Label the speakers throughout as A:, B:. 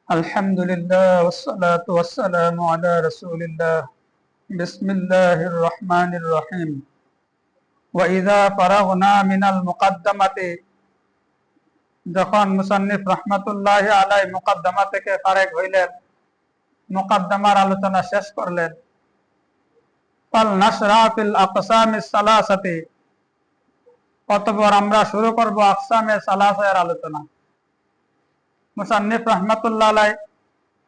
A: আলহামদুলিল্লাহ ওয়াসসালাতু ওয়াসসালামু আলা রাসূলিল্লাহ বিসমিল্লাহির রহমানির রহিম ওয়া ইযা ফারাগনা মিনাল মুকদ্দমাতি যখন মুসান্নিফ রাহমাতুল্লাহি আলাইহি মুকদ্দমা থেকে ফারেগ হইলেন মুকদ্দমার আলোচনা শেষ করলেন ফাল নাশরা ফিল আকসামিস সালাসাতি অতঃপর আমরা শুরু করব আকসামে সালাসার আলোচনা। মুসান্নিফ রাহমাতুল্লাহি আলাইহি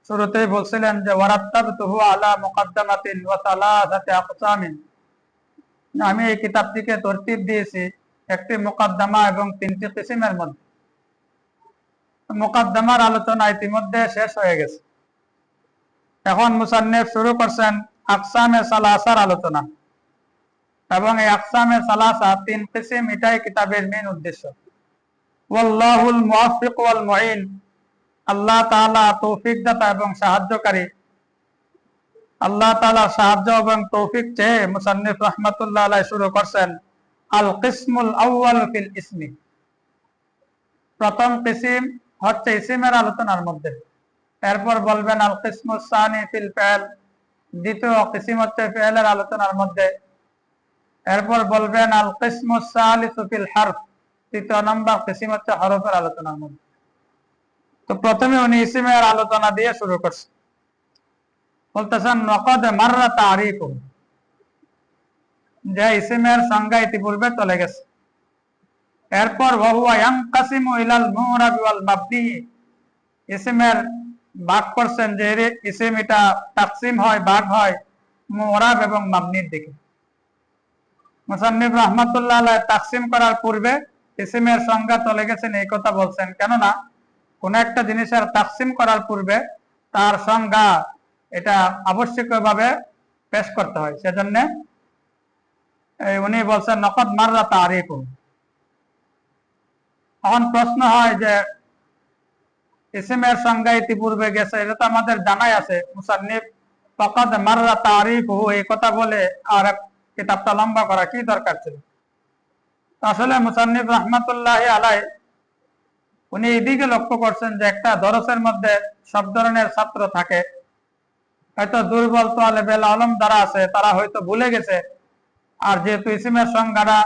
A: শুরুতেই বলছিলেন যে ওয়ারাত্তাবতুহু আলা মুকদ্দমাতিন ওয়া সালাসাতি আকসামিন, আমি এই কিতাবটিকে তরতিব দিয়েছি একটি মুকদ্দমা এবং তিনটি কিসিমের মধ্যে। মুকদ্দমার আলোচনা ইতিমধ্যে শেষ হয়ে গেছে, এখন মুসান্নিফ শুরু করছেন আকসামে সালাসার আলোচনা এবং এই আকসামে সালাসা তিন কিসিম, এটাই কিতাবের মেইন উদ্দেশ্য। ওয়াল্লাহুল মুওয়াফফিক ওয়াল মুঈন, আল্লাহ তাআলা তৌফিক দাতা এবং সাহায্যকারী। আল্লাহ তাআলা সাহায্য এবং তৌফিক চেয়ে মুসান্নিফ রাহমাতুল্লাহি আলাইহি শুরু করছেন আল কিসমুল আউয়াল ফিল ইসমি, প্রথম কিসিম হচ্ছে ইসিমের আলোচনার মধ্যে। এরপর বলবেন আল কিসমুস সানি ফিল ফিল, দ্বিতীয় কিসিম হচ্ছে ফিলের আলোচনার মধ্যে। এরপর বলবেন আল কিসমুস সালিসু ফিল হরফ, তৃতীয় নম্বর কিসিম হচ্ছে হরফের আলোচনার মধ্যে। তো প্রথমে উনি ইসিমের আলোচনা দিয়ে শুরু করছেন, বলতেছেন নকদ মাররা তারিফু, যে ইসিমের সংজ্ঞা ইতিপূর্বে চলে গেছে। এরপর ওয়াহুয়া ইয়ানকাসিমু ইলাল মুরাব ওয়াল মাবনি, ইসিমের ভাগ করছেন যে ইসিম এটা তাকসিম হয়, ভাগ হয় মুরাব এবং মাবনির দিকে। মুসান্নিফ রাহমাতুল্লাহি আলাইহি তাকসিম করার পূর্বে ইসিমের সংজ্ঞা চলে গেছেন এই কথা বলছেন, কেননা কোন একটা জিনিসের তাকসিম করার পূর্বে তার সংজ্ঞা এটা আবশ্যকীয়ভাবে পেশ করতে হয়, সেজন্য উনি বলছেন নকদ মাররা তারিফু। এখন প্রশ্ন হয় যে ইসিমের সংজ্ঞা ইতিপূর্বে গেছে, এটা তো আমাদের জানাই আছে। মুসান্নিফ ফাকাদ মাররা তারিফু এই কথা বলে আর কিতাবটা লম্বা করা কি দরকার ছিল? আসলে মুসান্নিফ রাহমাতুল্লাহি আলাইহি উনি এদিকে লক্ষ্য করছেন যে একটা দরসের মধ্যে সব ধরনের ছাত্র থাকে, হয়তো দুর্বল তালেবেল আলম যারা আছে তারা হয়তো ভুলে গেছে, আর যেহেতু ইসিমের সংজ্ঞাটা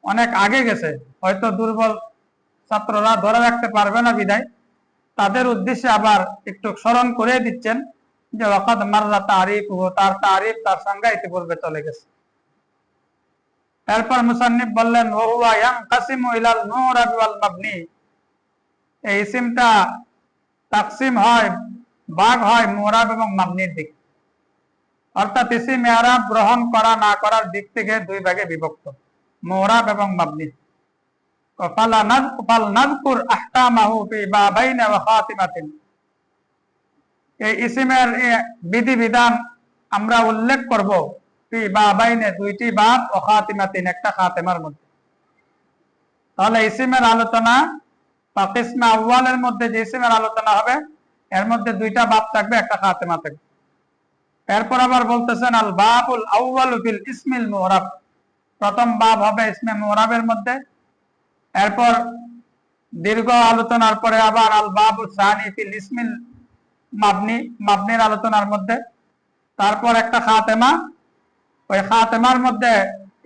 A: অনেক আগে গেছে হয়তো দুর্বল ছাত্ররা ধরে রাখতে পারবে না, বিদায় তাদের উদ্দেশ্যে আবার একটু স্মরণ করে দিচ্ছেন যে ওয়াকাদ মাররা তারিফু, তার তারিফ তার সংজ্ঞা ইতিপূর্বে চলে গেছে। এরপর মুসান্নিফ বললেন ওহুয়া ইয়ানকাসিমু ইলাল মুরাব ওয়াল মাবনি, এই ইসিমটা তাকসিম হয়, ভাগ হয় মুরাব এবং মাবনির দিকে, অর্থাৎ ইসিম ইআরাব গ্রহণ করা না করার দিক থেকে দুই ভাগে বিভক্ত, মুরাব এবং মাবনি। ফালনাযকুর আহকামাহু ফি বাবাইন ওয়া খাতিমাতিন, এই ইসিমের বিধিবিধান আমরা উল্লেখ করব ফি বাবাইনে, দুইটি বাব, ও খাতিমাতিন, একটা খাতেমার মধ্যে। তাহলে ইসিমের আলোচনা বা কিসমে আউয়ালের মধ্যে যে ইসিমের আলোচনা হবে এর মধ্যে দুইটা বাব থাকবে, একটা খাতেমা থাকবে। এরপর আবার বলতেছেন আল বাবুল আউয়ালু ফিল ইসমিল মুরাব, প্রথম বাব হবে ইসমে মুরাবের মধ্যে। এরপর দীর্ঘ আলোচনার পরে আবার আল বাবুল সানি ফিল ইসমিল মাবনি, মাবনির আলোচনার মধ্যে। তারপর একটা খাতেমা, ওই খাতেমার মধ্যে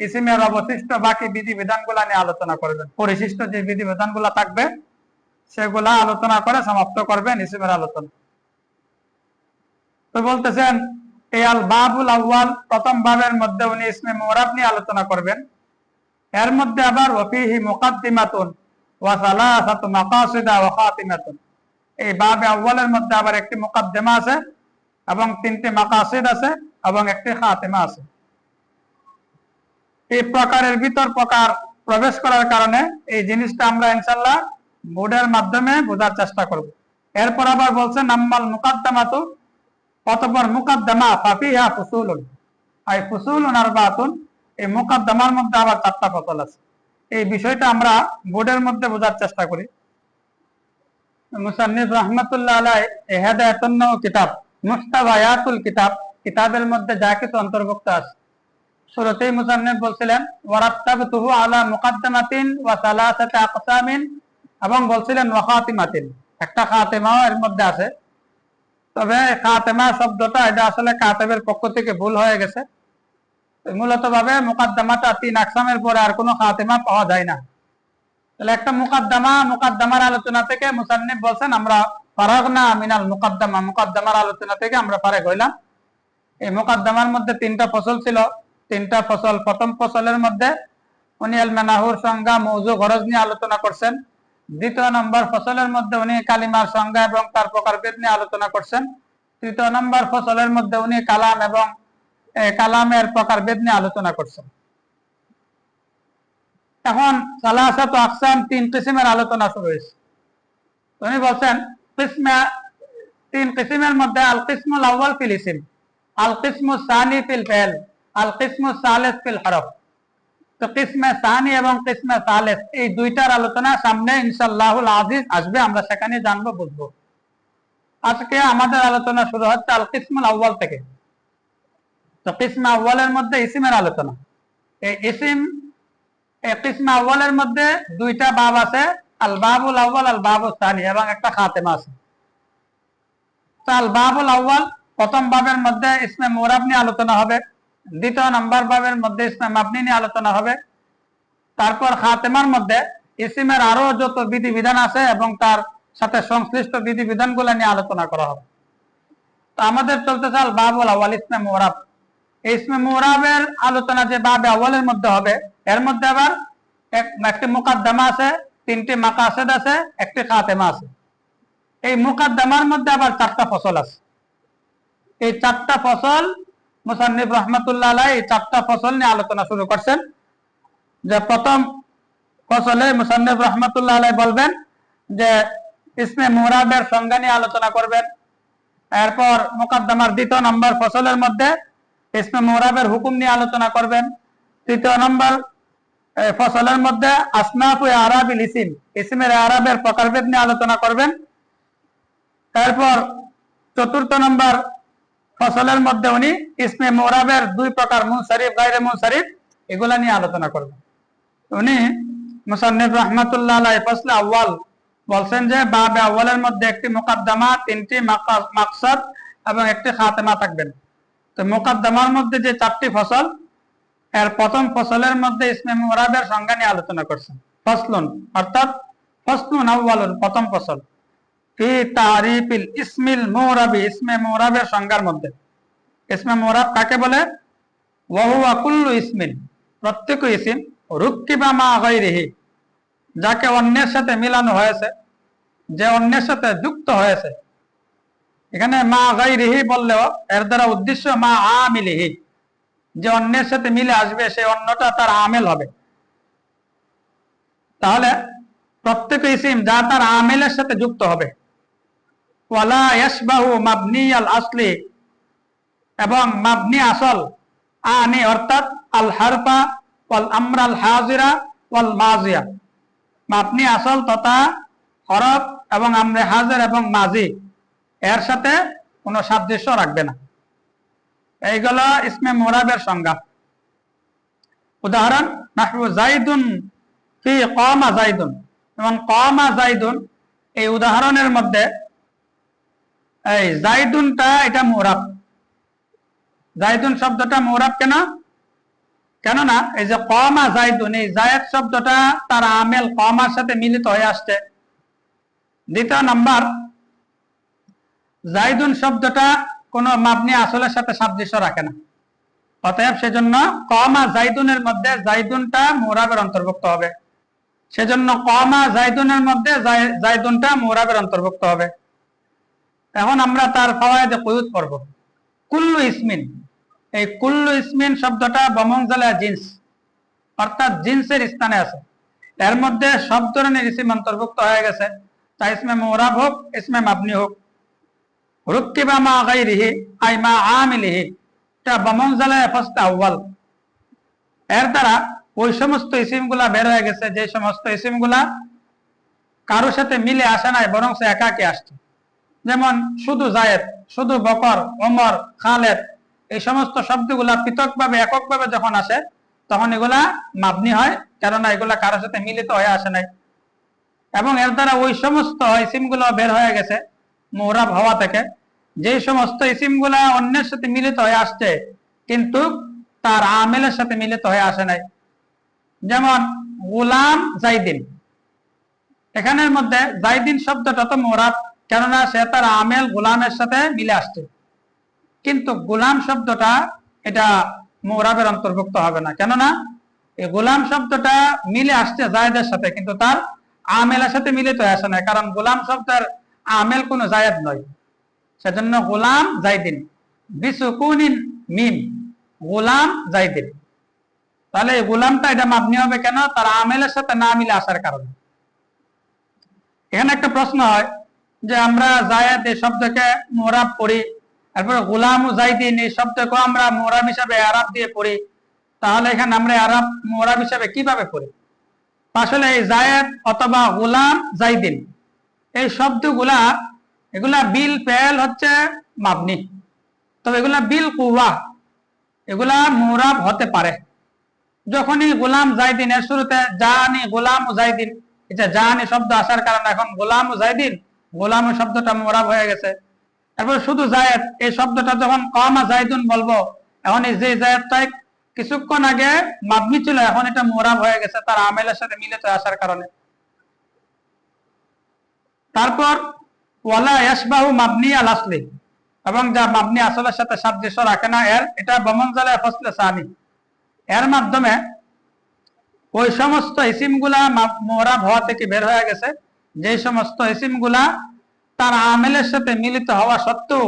A: ইসিমের অবশিষ্ট বাকি বিধিবিধানগুলা নিয়ে আলোচনা করবেন, পরিশিষ্ট যে বিধিবিধানগুলা থাকবে সেগুলা আলোচনা করে সমাপ্ত করবেন ইসিমের আলোচনা। তো বলতেছেন এই আল বাবুল আউয়াল, প্রথম বাবের মধ্যে উনি ইসমে মুরাব নিয়ে আলোচনা করবেন। এর মধ্যে আবার ওয়াফিহি মুকাদ্দিমাতুন ওয়া সালাসাতু মাকাসিদা ওয়া খাতিমাতুন, এই বাবে আউয়ালের মধ্যে আবার একটি মুকাদ্দিমা আছে এবং তিনটি মাকাসিদ আছে এবং একটি খাতিমা আছে। এই প্রকারের ভিতর প্রকার প্রবেশ করার কারণে এই জিনিসটা আমরা ইনশাআল্লাহ বোর্ডের মাধ্যমে বোঝার চেষ্টা করব। এরপর আবার বলছেন আম্মাল মুকাদ্দামাতু, অতঃপর মুকাদ্দামা ফাফিহা ফুসুলুন, আই ফুসুলুন আরবাতুন, এই মুকাদ্দামার মধ্যে আবার চারটা ফসল আছে। এই বিষয়টা আমরা বোর্ডের মধ্যে বোঝার চেষ্টা করি। মুসান্নিফ রাহমাতুল্লাহি আলাইহি এই হেদায়াতুন কিতাব মুহতাওয়ায়াতুল কিতাব, কিতাবের মধ্যে যা কিছু অন্তর্ভুক্ত আছে, শুরুতেই মুসান্নিফ বলছিলেন ওয়ারাত্তাবতুহু আলা মুকাদ্দামাতিন ওয়া সালাসাতি আকসামিন, এবং বলছিলেন ওয়া খাতিমাতিন, একটা খাতেমাও এর মধ্যে আছে, তবে খাতেমা শব্দটা এটা আসলে কাতেবের পক্ষ থেকে ভুল হয়ে গেছে। মূলত ভাবে মুকাদ্দামাটা 3 আকসামের পরে আর কোনো খাতেমা পাওয়া যায় না। তাহলে একটা মুকাদ্দামার আলোচনা থেকে মুসান্নিফ বলছেন আমরা ফারাগনা মিনাল মুকাদ্দামার আলোচনা থেকে আমরা ফারাগ হইলাম। এই মুকাদ্দামার মধ্যে 3টা ফসল ছিল। 3টা ফসল, প্রথম ফসলের মধ্যে উনি ইলমে নাহুর সংজ্ঞা, মৌজু, গরজ নিয়ে আলোচনা করছেন। দ্বিতীয় নম্বর ফসলের মধ্যে উনি কালিমার সংজ্ঞা এবং তার প্রকারভেদ নিয়ে আলোচনা করছেন। তৃতীয় নম্বর ফসলের মধ্যে উনি কালাম এবং কালামের প্রকারভেদ নিয়ে আলোচনা করছেন। এখন সালাসাতু আকসাম, 3 কিসিমের আলোচনা শুরু হয়েছে। উনি বলছেন 3 কিসিমের মধ্যে আল কিসমুল আউয়াল ফিল ইসম, আল কিসমুস সানি ফিল ফিল, আল কিসমুস সালিস ফিল হরফ। তো কিসমে সানি এবং কিসমে সালিস এই দুইটার আলোচনা সামনে ইনশাআল্লাহুল আজিজ আসবে, আমরা সেখানে জানবো, বুঝবো। আজকে আমাদের আলোচনা শুরু হচ্ছে আল কিসমুল আউয়াল থেকে। তো কিসমে আউয়ালের মধ্যে ইসিমের আলোচনা। এই ইসিম, এই কিসমে আউয়ালের মধ্যে 2টা বাব আছে, আল বাবুল আউয়াল, আল বাবুস সানি, এবং একটা খাতেমা আছে। তো আল বাবুল আউয়াল, প্রথম বাবের মধ্যে ইসমে মুরাব নিয়ে আলোচনা হবে। দ্বিতীয় নম্বর বাবের মধ্যে ইসমে মাবনি নিয়ে আলোচনা হবে। তারপর খাতেমার মধ্যে ইসিমের আরো যত বিধিবিধান আছে এবং তার সাথে সংশ্লিষ্ট বিধিবিধানগুলো নিয়ে আলোচনা করা হবে। তো আমাদের চলতেছে আল বাবুল আউয়াল, ইসমে মুরাব। এই ইসমে মুরাবের আলোচনা যে বাবে আউয়ালের মধ্যে হবে, এর মধ্যে আবার একটি মুকাদ্দামা আছে, 3টি মাকাসিদ আছে, একটি খাতেমা আছে। এই মুকাদ্দামার মধ্যে আবার 4টা ফসল আছে। এই 4টা ফসল মুসান্নিফ রাহমাতুল্লাহ আলাইহি এই 4টা ফসল নিয়ে আলোচনা শুরু করছেন। যে প্রথম ফসলে মুসান্নিফ রাহমাতুল্লাহ আলাইহি বলবেন যে ইসমে মুরাবের সংজ্ঞা নিয়ে আলোচনা করবেন। এরপর মুকাদ্দামার 2 নম্বর ফসলের মধ্যে ইসমে মুরাবের হুকুম নিয়ে আলোচনা করবেন। 3 নম্বর ফসলের মধ্যে আসনাফু আরাবিল ইসিম, ইসমের আরাবের প্রকারভেদ নিয়ে আলোচনা করবেন। তারপর 4 নম্বর ফসলের মধ্যে উনি ইসমে মুরাবের 2 প্রকার, মুনসারিফ, গায়রে মুনসারিফ, এগুলা নিয়ে আলোচনা করবেন। উনি মুসান্নিফ রাহমাতুল্লাহ আলাইহি ফসলে আউয়াল বলছেন যে বাবে আউয়ালের মধ্যে একটি মুকাদ্দামা, 3টি মাকসাদ এবং একটি খাতেমা থাকবেন। তো মুকাদ্দামার মধ্যে যে 4টি ফসল, এর প্রথম ফসলের মধ্যে ইসমে মুরাবের সংজ্ঞা নিয়ে আলোচনা করছেন। ফসলুন অর্থাৎ ফসলুন আউয়ালুন, প্রথম ফসল, ফি তারিফিল ইসমিল মুরাবি, ইসমে মুরাবের সংজ্ঞার মধ্যে। ইসমে মুরাব কাকে বলে? ওয়া হুয়া কুল্লু ইসমিন, প্রত্যেক ইসিম, রুক্কিবা মা গায়রিহি, যাকে অন্যের সাথে মিলানো হয়েছে, যে অন্যের সাথে যুক্ত হয়েছে। এখানে মা গায়রিহি বললেও এর দ্বারা উদ্দেশ্য মা আমিলিহি, যে অন্যের সাথে মিলে আসবে, সেই অন্যটা তার আমেল হবে। তাহলে প্রত্যেক ইসিম যা তার আমেলের সাথে যুক্ত হবে। ওয়ালা ইয়াশবাহু মাবনিয়াল আসলি, এবং মাবনি আসল, আনি অর্থাৎ আল হারফা ওয়াল আমরাল হাজিরা ওয়াল মাজিয়া, মাবনি আসল তথা হরফ এবং আমরে হাজির এবং মাজি এর সাথে কোনো সাদৃশ্য রাখবে না। এইগুলো ইসমে মুরাবের সংজ্ঞা। উদাহরণ, নাহু যাইদুন ফি কামা যাইদুন, এবং কামা যাইদুন, এই উদাহরণের মধ্যে এই যাইদুনটা এটা মুরাব। যাইদুন শব্দটা মুরাব কেন? কেননা এই যে কামা যাইদুন, এই যায়েদ শব্দটা তার আমেল কামার সাথে মিলিত হয়ে আসছে। 2 নম্বর, যাইদুন শব্দটা কোন মাবনি আসলের সাথে সাদৃশ্য রাখে না। অতএব সেজন্য কামা যাইদুনের মধ্যে যাইদুনটা মুরাবের অন্তর্ভুক্ত হবে। সেজন্য কামা যাইদুনের মধ্যে যাইদুনটা মুরাবের অন্তর্ভুক্ত হবে। এখন আমরা তার ফাওয়ায়েদে কুয়ুত পড়ব। কুল্লু ইসমিন, এই কুল্লু ইসমিন শব্দটা বমনজালা জিন্স, অর্থাৎ জিন্সের স্থানে আছে। এর মধ্যে সব ধরনের ইসিম অন্তর্ভুক্ত হয়ে গেছে, তা ইসমে মুরাব হোক, ইসমে মাবনি হোক। রুক্কিবা মা গায়রিহি আই মা আমিলিহি, এটা বমনজালা ফাসল আউয়াল। এর দ্বারা ওই সমস্ত ইসিমগুলা বের হয়ে গেছে, যে সমস্ত ইসিমগুলা কারো সাথে মিলে আসে নাই, বরং সে একাকে আসছে। যেমন শুধু জায়েদ, শুধু বকর, ওমর, খালেদ, এই সমস্ত শব্দগুলা পৃথকভাবে, এককভাবে যখন আসে, তখন এগুলা মাবনি হয়, কেননা এগুলা কারোর সাথে মিলিত হয়ে আসে নাই। এবং এর দ্বারা ওই সমস্ত ইসিম গুলো বের হয়ে গেছে মুরাব হওয়া থেকে, যে সমস্ত ইসিম গুলা অন্যের সাথে মিলিত হয়ে আসছে কিন্তু তার আমেলের সাথে মিলিত হয়ে আসে নাই। যেমন গোলাম জাইদিন, এখানের মধ্যে জাইদিন শব্দটা তো মুরাব, কেননা সে তার আমেল গোলামের সাথে মিলে আসছে, কিন্তু গোলাম শব্দটা এটা মুরাবের অন্তর্ভুক্ত হবে না, কেননা এই গোলাম শব্দটা মিলে আসছে জায়েদের সাথে কিন্তু তার আমেলের সাথে মিলিত হয়ে আসে না, কারণ গোলাম শব্দের আমেল কোনো জায়েদ নয়। সেজন্য গোলাম জাইদিন বিসুকুনিন মিম, গোলাম জাইদিন। তাহলে এই গোলামটা এটা মাবনি হবে কেন? তার আমেলের সাথে না মিলে আসার কারণে। এখানে একটা প্রশ্ন হয় যে আমরা জায়েদ এই শব্দকে মুরাব পড়ি, তারপরে গোলাম ও জাইদিন এই শব্দকে আমরা মুরাব হিসাবে আরাব দিয়ে পড়ি, তাহলে এখানে আমরা আরাব মুরাব হিসাবে কিভাবে পড়ি? আসলে এই জায়েদ অথবা গোলাম জাইদিন এই শব্দগুলা এগুলা বিল ফেল হচ্ছে মাবনি, তবে এগুলা বিল কুওয়া এগুলা মুরাব হতে পারে। যখনই গোলাম জাইদিন এর শুরুতে জানি গোলাম ও জাইদিন, এটা জানি শব্দ আসার কারণে এখন গোলাম ও জাইদিন, গোলাম শব্দটা মুরাব হয়ে গেছে। তারপর শুধু জায়েদ এই শব্দটা যখন কামা জাইদুন বলবো, এখন এই যে জায়েদটাই কিছুক্ষণ আগে মাবনি ছিল এখন এটা মুরাব হয়ে গেছে তার আমেলের সাথে মিলিত আসার কারণে। তারপর ওয়ালা ইয়াশবাহু মাবনি আল আসলি, এবং যা মাবনি আসলের সাথে সাদৃশ্য রাখে না এর, এটা বমনজালে ফসলে সানি, এর মাধ্যমে ওই সমস্ত ইসিম গুলা মুরাব হওয়া থেকে বের হয়ে গেছে যে সমস্ত ইসিম গুলা তার আমেলের সাথে মিলিত হওয়া সত্ত্বেও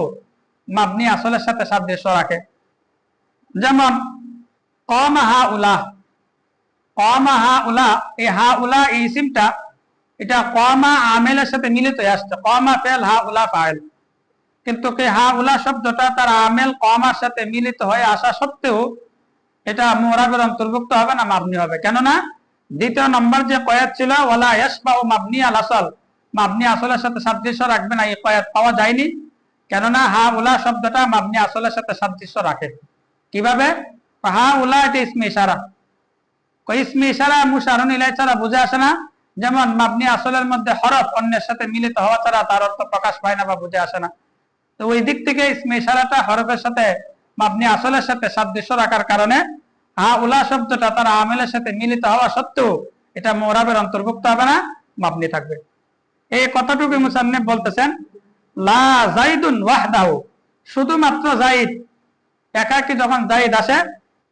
A: মাবনি আসলের সাথে সাদৃশ্য রাখে। যেমন কমা হা উলা, কমা হা উলা, এই হা উলা এই ইসিমটা এটা কমা আমেলের সাথে মিলিত হয়ে আসছে, কমা ফেল হা উলা ফাইল, কিন্তু কে হা উলা শব্দটা তার আমেল কমার সাথে মিলিত হয়ে আসা সত্ত্বেও এটা মুরাবের অন্তর্ভুক্ত হবে না, মাবনি হবে। কেননা দ্বিতীয় নম্বর যে কয়াত ছিল ওয়ালা ইয়াশবাহু মাবনি আল আসল, মাবনি আসলের সাথে সাদৃশ্য রাখবে না, এই কয়াত পাওয়া যায়নি, কেননা হা উলা শব্দটা মাবনি আসলের সাথে সাদৃশ্য রাখে। কিভাবে? হা উলা এটা ইসমে ইশারা, ইসমে ইশারা মুশারুন ইলাইহি ছাড়া বুঝে আসে না, যেমন মাবনি আসলের মধ্যে হরফ অন্যের সাথে মিলিত হওয়া ছাড়া তার অর্থ প্রকাশ পায় না বা বুঝে আসে না। তো ওই দিক থেকে ইসমে ইশারাটা হরফের সাথে মাবনি আসলের সাথে সাদৃশ্য রাখার কারণে হা উলা শব্দটা তার আমেলের সাথে মিলিত হওয়া সত্ত্বেও এটা মুরাবের অন্তর্ভুক্ত হবে না, মাবনি থাকবে। এই কথাটুকু মুসান্নিফ বলতেছেন লা জাইদুন ওয়াহদাহু, শুধুমাত্র জাইদ একাকি যখন জাইদ আসে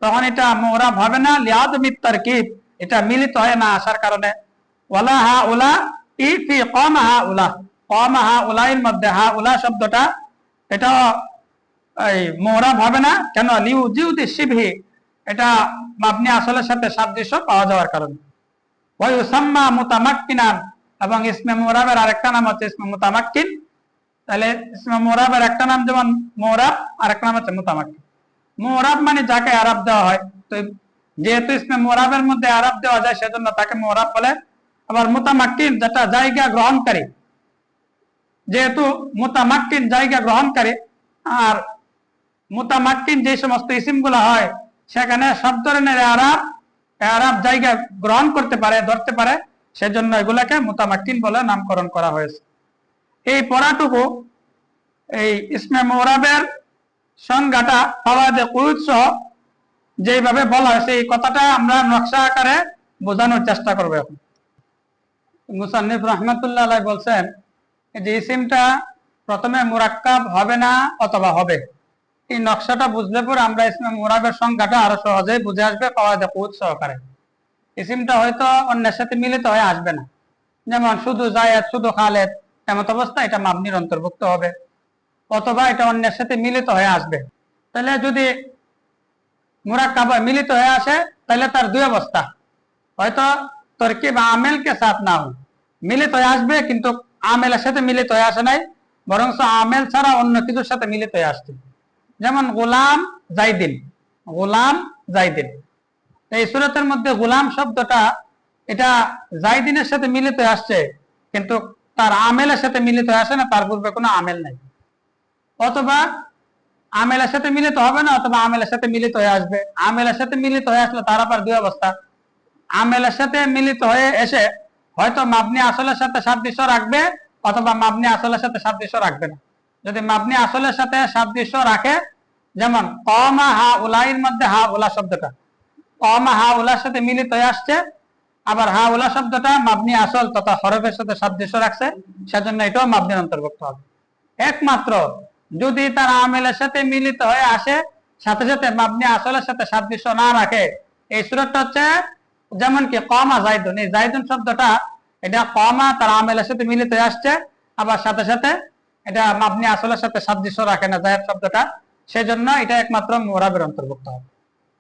A: তখন এটা মুরাব হবে না, লিআদমিত তারকিব এটা মিলিত হয় না আসার কারণে। ওয়ালা হা উলা ই ফি কামা হা উলা, কামা হা উলা এর মধ্যে হা উলা শব্দটা এটা এই মুরাব হবে না, কেন? লিউজিউদি শিবহি, এটা মাবনি আসলের সাথে সাদৃশ্য পাওয়া যাওয়ার কারণে। ওয়া ইউসাম্মা মুতামাক্কিনান, এবং ইসমে মুরাবের আরেকটা নাম হচ্ছে ইসমে মুতামাক্কিন। তাহলে ইসমে মুরাবের একটা নাম যেমন মুরাব, আরেকটা নাম হচ্ছে মুতামাক্কিন। মুরাব মানে যাকে আরাব দেওয়া হয়, তো যেহেতু ইসমে মুরাবের মধ্যে আরাব দেওয়া যায় সেজন্য তাকে মুরাব বলে। আবার মুতামাক্কিন যেটা জায়গা গ্রহণকারী, যেহেতু মুতামাক্কিন জায়গা গ্রহণকারী, আর মুতামাক্কিন যে সমস্ত ইসিম গুলা হয় সেখানে সব ধরনের আরাব জায়গা গ্রহণ করতে পারে, ধরতে পারে, সেজন্য এগুলাকে মুতামাক্কিন বলে নামকরণ করা হয়েছে। এই পড়াটুকু এই ইসমে মুরাবের সংজ্ঞাটা ফাওয়ায়েদে কুরুজ সহ যেভাবে বলা হয়েছে এই কথাটা আমরা নকশা আকারে বোঝানোর চেষ্টা করবো। এখন মুসান্নিফ রাহমাতুল্লাহ আলাইহি বলছেন যে ইসিমটা প্রথমে মুরাক্কাব হবে না অথবা হবে, এই নকশাটা বুঝলে পরে আমরা ইসমে মুরাবের সংজ্ঞাটা আরো সহজেই বুঝে আসবে ফাওয়ায়েদে কুরুজ সহকারে। ইসিমটা হয়তো অন্যের সাথে মিলিত হয়ে আসবে না, যেমন শুধু জায়েদ শুধু খালেদ, এমত অবস্থা এটা মাবনির অন্তর্ভুক্ত হবে, অথবা এটা অন্যের সাথে মিলিত হয়ে আসবে। তাহলে যদি মুরাক্কাব মিলিত হয়ে আসে তাহলে তার দুই অবস্থা, হয়তো তরকিব আমেল কে সাথ না हो, মিলিত হয়ে আসবে কিন্তু আমেলের সাথে মিলিত হয়ে আসে নাই, বরং আমেল ছাড়া অন্য কিছুর সাথে মিলিত হয়ে আসছে। যেমন গোলাম জাইদিন, গোলাম জাইদিন, এই সূরাতের মধ্যে গোলাম শব্দটা এটা জাইদিনের সাথে মিলিত হয়ে আসছে কিন্তু তার আমেলের সাথে মিলিত হয়ে আসে না, তার পূর্বে কোনো আমেল নাই। অথবা আমেলের সাথে মিলিত হবে না, অথবা আমেলের সাথে মিলিত হয়ে আসবে। আমেলের সাথে মিলিত হয়ে আসলে তার আবার দুই অবস্থা, আমেলের সাথে মিলিত হয়ে এসে হয়তো মাবনি আসলের সাথে সাদৃশ্য রাখবে অথবা মাবনি আসলের সাথে সাদৃশ্য রাখবে না। যদি মাবনি আসলের সাথে সাদৃশ্য রাখে, যেমন কমা হা উলাইর মধ্যে হা উলা শব্দটা কমা হা উলার সাথে মিলিত হয়ে আসছে, আবার হা উলা শব্দটা মাবনি আসল তথা হরফের সাথে সাদৃশ্য রাখছে, সেজন্য এটাও মাবনির অন্তর্ভুক্ত হবে। একমাত্র যদি তার আমেলের সাথে মিলিত হয়ে আসে, সাথে সাথে মাবনি আসলের সাথে সাদৃশ্য না রাখে, এই সূরাটা হচ্ছে যেমন কি কমা জাইদুন, এই জাইদুন শব্দটা এটা কমা তার আমেলের সাথে মিলিত হয়ে আসছে, আবার সাথে সাথে এটা মাবনি আসলের সাথে সাদৃশ্য রাখে না জায়েদ শব্দটা, সেজন্য এটা একমাত্র মুরাবের অন্তর্ভুক্ত হবে।